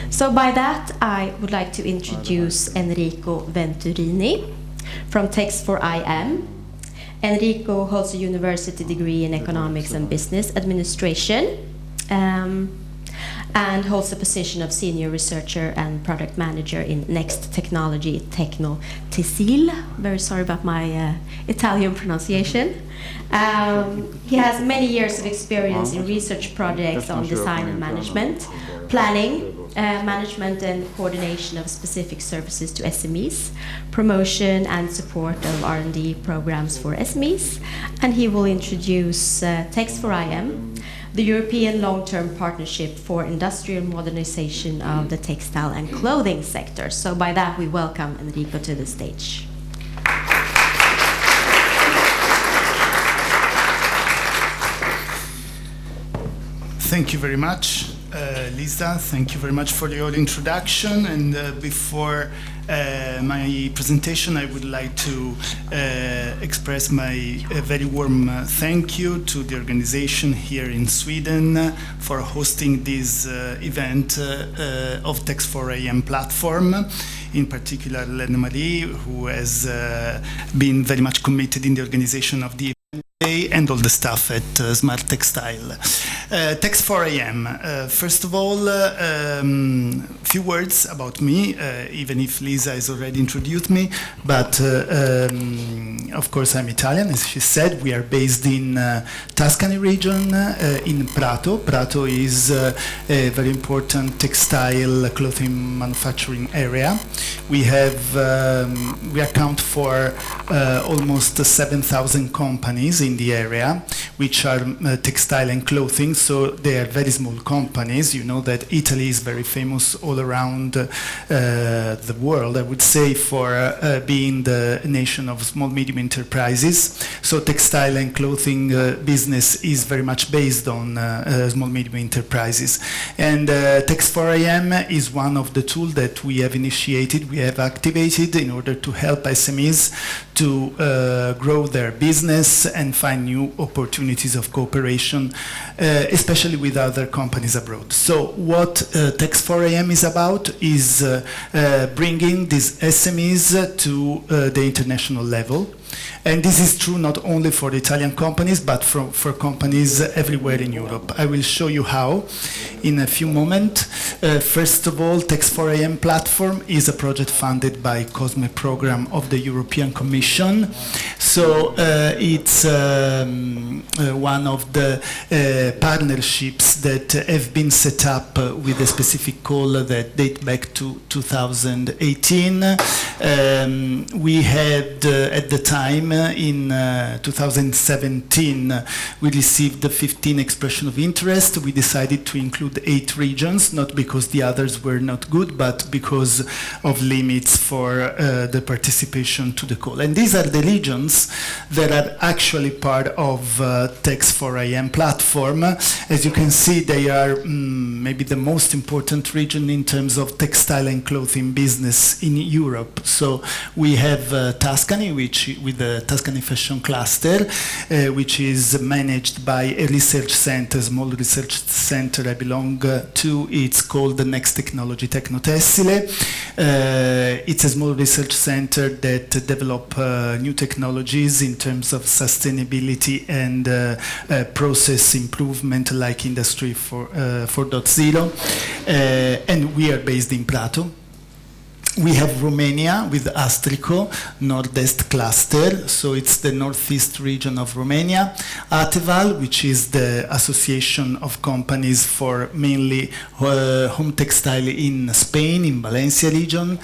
So by that, I would like to introduce Enrico Venturini from Tex4IM. Enrico holds a university degree in economics and business administration, and holds the position of senior researcher and product manager in Next Technology Textiles. Very sorry about my Italian pronunciation. He has many years of experience in research projects on design and management, planning, management and coordination of specific services to SMEs, promotion and support of R&D programs for SMEs, and he will introduce Tex4IM, the European long-term partnership for industrial modernization of the textile and clothing sector. So by that, we welcome Enrico to the stage. Thank you very much, Lisa. Thank you very much for your introduction. And before my presentation, I would like to express my very warm thank you to the organization here in Sweden for hosting this event of Tex4IM platform. In particular, Lena Marie, who has been very much committed in the organization of the event and all the staff at Smart Textile. Tex4IM. First of all, few words about me, even if Lisa has already introduced me, but of course I'm Italian, as she said. We are based in Tuscany region, in Prato. Prato is a very important textile clothing manufacturing area. We account for almost 7,000 companies in the area, which are textile and clothing, so they are very small companies. You know that Italy is very famous all around the world, I would say, for being the nation of small, medium enterprises. So textile and clothing business is very much based on small, medium enterprises. And Tex4IM is one of the tools that we have initiated, we have activated in order to help SMEs to grow their business and find new opportunities of cooperation, especially with other companies abroad. So what Tex4IM is about is bringing these SMEs to the international level. And this is true not only for Italian companies, but for companies everywhere in Europe. I will show you how in a few moments. First of all, Tex4IM platform is a project funded by COSME program of the European Commission. So it's one of the partnerships that have been set up with a specific call that date back to 2018. We had at the time, in 2017, we received the 15 expression of interest. We decided to include 8 regions, not because the others were not good, but because of limits for the participation to the call. And these are the regions that are actually part of Tex4IM platform. As you can see, they are maybe the most important region in terms of textile and clothing business in Europe. So we have Tuscany, which with the Tuscany Fashion Cluster, which is managed by a research center, small research center I belong to. It's called the Next Technology Textiles. It's a small research center that develop new technologies in terms of sustainability and process improvement, like Industry 4.0. And we are based in Prato. We have Romania with Astrico, Nord-Est cluster, so it's the northeast region of Romania. Ateval, which is the association of companies for mainly home textile in Spain, in Valencia region.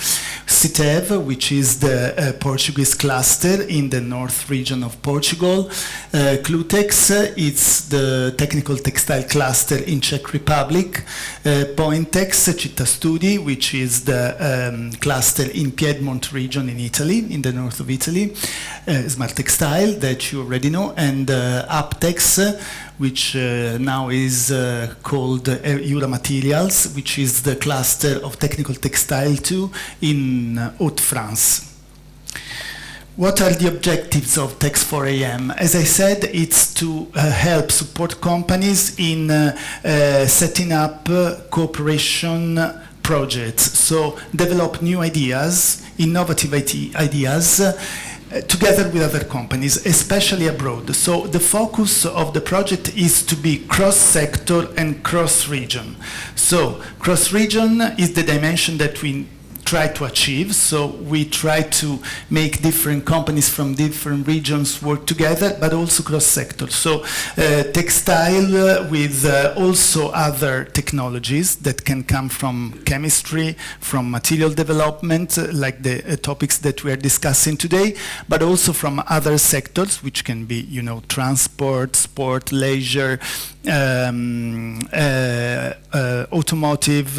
Citev, which is the Portuguese cluster in the north region of Portugal. Clutex, it's the technical textile cluster in Czech Republic. Pointex, Città Studi, which is the cluster in Piedmont region in Italy, in the north of Italy. Smart Textile, that you already know, and Aptex, which now is called Eura Materials, which is the cluster of technical textile too in Haute-France. What are the objectives of Tex4IM? As I said, it's to help support companies in setting up cooperation projects. So develop new ideas, innovative ideas, together with other companies, especially abroad. So the focus of the project is to be cross-sector and cross-region. So cross-region is the dimension that we try to achieve. So we try to make different companies from different regions work together, but also cross-sector. So textile with also other technologies that can come from chemistry, from material development, like the topics that we are discussing today, but also from other sectors, which can be, you know, transport, sport, leisure, automotive,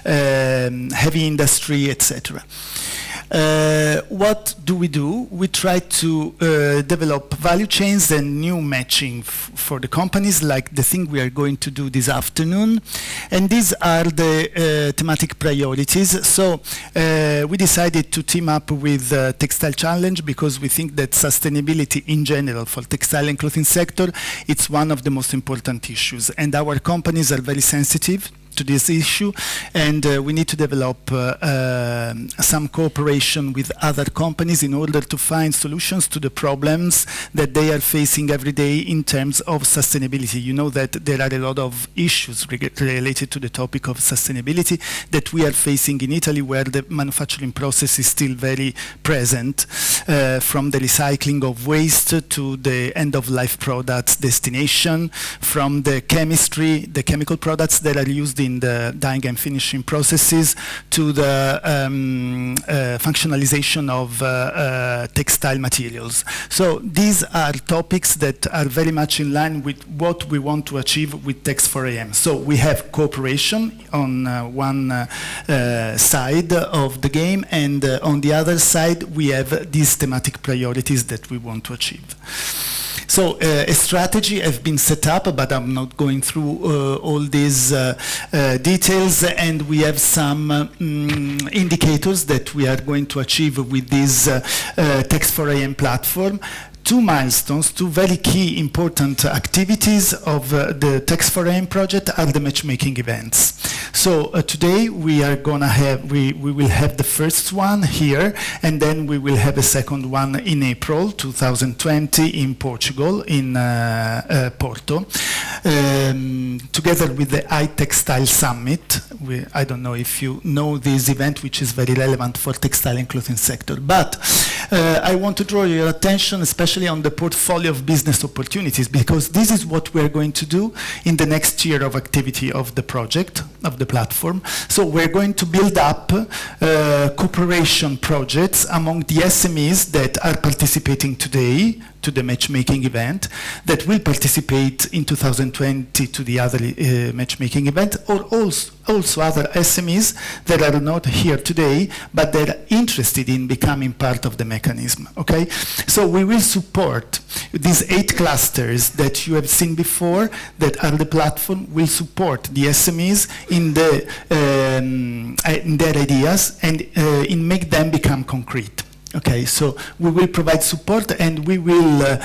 heavy industry, etc. What do? We try to develop value chains and new matching for the companies, like the thing we are going to do this afternoon. And these are the thematic priorities. So we decided to team up with Textile Challenge because we think that sustainability in general for textile and clothing sector, it's one of the most important issues. And our companies are very sensitive to this issue, and we need to develop some cooperation with other companies in order to find solutions to the problems that they are facing every day in terms of sustainability. You know that there are a lot of issues related to the topic of sustainability that we are facing in Italy, where the manufacturing process is still very present, from the recycling of waste to the end-of-life products destination, from the chemistry, the chemical products that are used in the dyeing and finishing processes, to the functionalization of textile materials. So these are topics that are very much in line with what we want to achieve with Tex4IM. So we have cooperation on one side of the game, and on the other side we have these thematic priorities that we want to achieve. So a strategy has been set up, but I'm not going through all these details, and we have some indicators that we are going to achieve with this Tex4IM platform. Two milestones, two very key important activities of the Tex4IM project are the matchmaking events. So today we are gonna have, we will have the first one here, and then we will have a second one in April 2020 in Portugal, in Porto, together with the iTextile Summit. I don't know if you know this event, which is very relevant for textile and clothing sector, but I want to draw your attention especially on the portfolio of business opportunities, because this is what we're going to do in the next year of activity of the project, of the platform. So we're going to build up cooperation projects among the SMEs that are participating today to the matchmaking event, that will participate in 2020 to the other matchmaking event, or also other SMEs that are not here today, but they're interested in becoming part of the mechanism, okay? So we will support these 8 clusters that you have seen before, that are the platform, will support the SMEs in their ideas and in make them become concrete. Okay, so we will provide support, and we will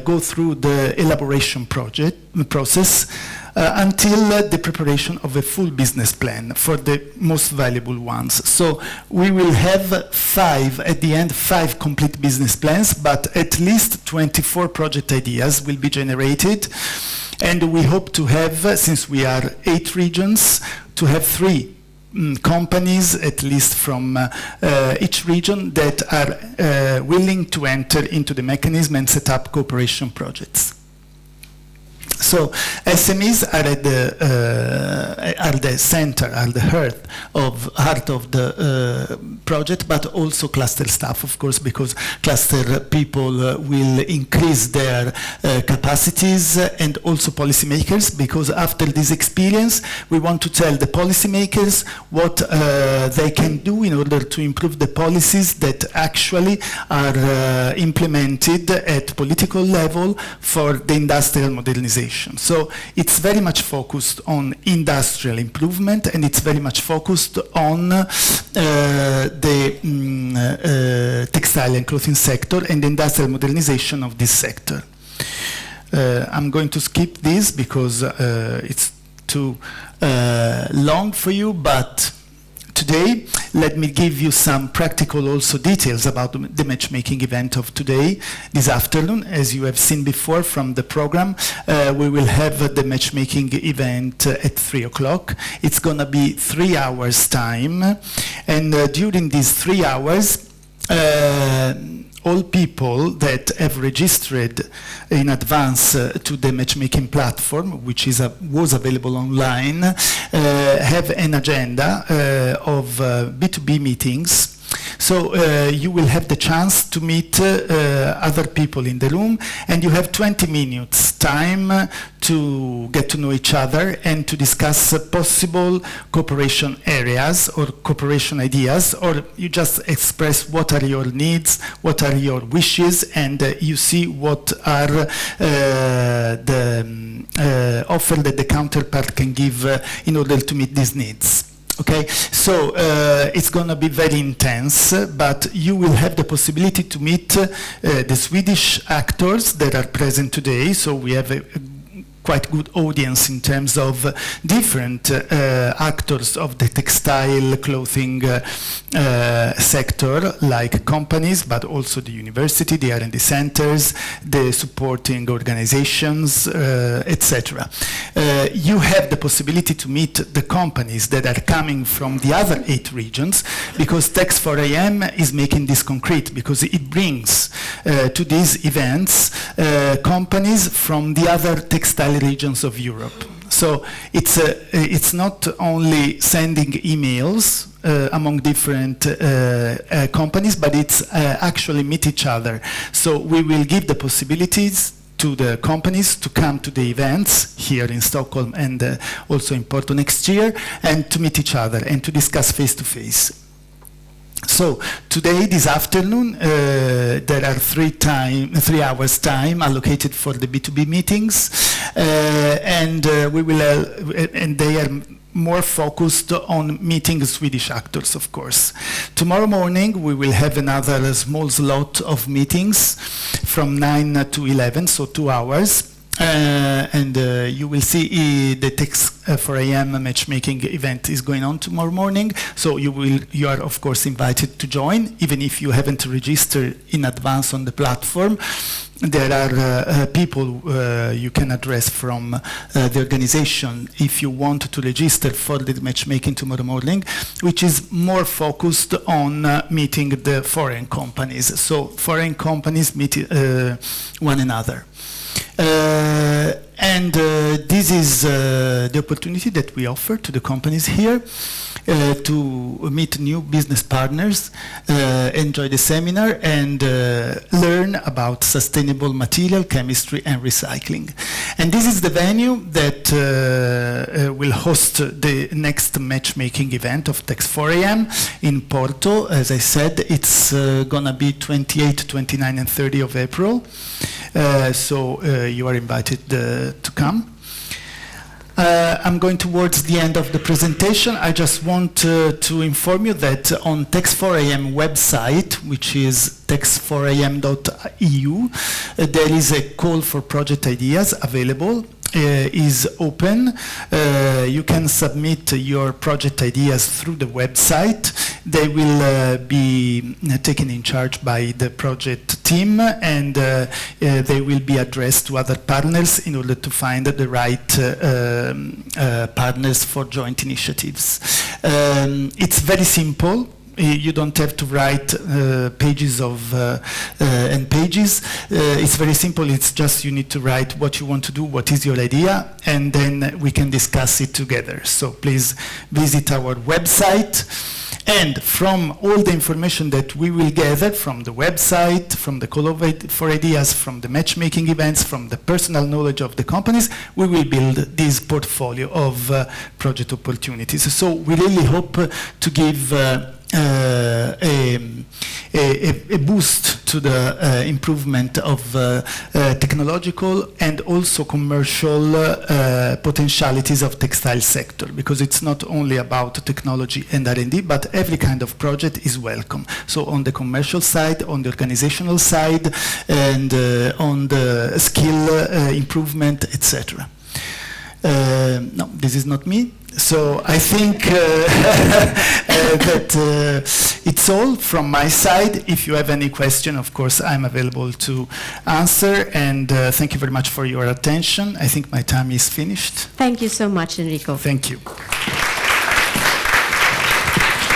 go through the elaboration process until the preparation of a full business plan for the most valuable ones. So we will have at the end, 5 complete business plans, but at least 24 project ideas will be generated. And we hope to have, since we are 8 regions, to have 3 companies, at least from each region, that are willing to enter into the mechanism and set up cooperation projects. So SMEs are at the center, are the heart of the project, but also cluster staff, of course, because cluster people will increase their capacities, and also policymakers, because after this experience, we want to tell the policymakers what they can do in order to improve the policies that actually are implemented at political level for the industrial modernization. So it's very much focused on industrial improvement, and it's very much focused on the textile and clothing sector and the industrial modernization of this sector. I'm going to skip this because it's too long for you, but today, let me give you some practical also details about the matchmaking event of today, this afternoon. As you have seen before from the program, we will have the matchmaking event at 3 o'clock. It's going to be 3 hours time, and during these 3 hours, all people that have registered in advance to the matchmaking platform, which was available online, have an agenda of B2B meetings. So you will have the chance to meet other people in the room, and you have 20 minutes time to get to know each other and to discuss possible cooperation areas or cooperation ideas, or you just express what are your needs, what are your wishes, and you see what are the offer that the counterpart can give in order to meet these needs. Okay, so it's going to be very intense, but you will have the possibility to meet the Swedish actors that are present today. So we have a quite good audience in terms of different actors of the textile clothing sector, like companies, but also the university, the R&D centers, the supporting organizations, etc. You have the possibility to meet the companies that are coming from the other 8 regions, because Tex4IM is making this concrete, because it brings to these events companies from the other textile regions of Europe. So it's not only sending emails among different companies, but it's actually meet each other. So we will give the possibilities to the companies to come to the events here in Stockholm and also in Porto next year, and to meet each other and to discuss face-to-face. So today, this afternoon, there are 3 hours time allocated for the B2B meetings, and we will, and they are more focused on meeting Swedish actors, of course. Tomorrow morning, we will have another small slot of meetings from 9 to 11, so 2 hours. And you will see the Tex4IM matchmaking event is going on tomorrow morning, so you are of course invited to join, even if you haven't registered in advance on the platform. There are people you can address from the organization if you want to register for the matchmaking tomorrow morning, which is more focused on meeting the foreign companies. So foreign companies meet one another. And this is the opportunity that we offer to the companies here to meet new business partners, enjoy the seminar, and learn about sustainable material, chemistry, and recycling. And this is the venue that will host the next matchmaking event of Tex4IM in Porto. As I said, it's going to be 28, 29, and 30 of April. So you are invited to come. I'm going towards the end of the presentation. I just want to inform you that on Tex4IM website, which is tex4im.eu, there is a call for project ideas available. Is open. You can submit your project ideas through the website. They will be taken in charge by the project team, and they will be addressed to other partners in order to find the right partners for joint initiatives. It's very simple. You don't have to write pages of and pages. It's very simple. It's just you need to write what you want to do, what is your idea, and then we can discuss it together. So please visit our website. And from all the information that we will gather from the website, from the call for ideas, from the matchmaking events, from the personal knowledge of the companies, we will build this portfolio of project opportunities. So we really hope to give a boost to the improvement of technological and also commercial potentialities of textile sector, because it's not only about technology and R&D, but every kind of project is welcome. So on the commercial side, on the organizational side, and on the skill improvement, etc. No, this is not me. So I think that it's all from my side. If you have any question, of course, I'm available to answer. And thank you very much for your attention. I think my time is finished. Thank you so much, Enrico. Thank you.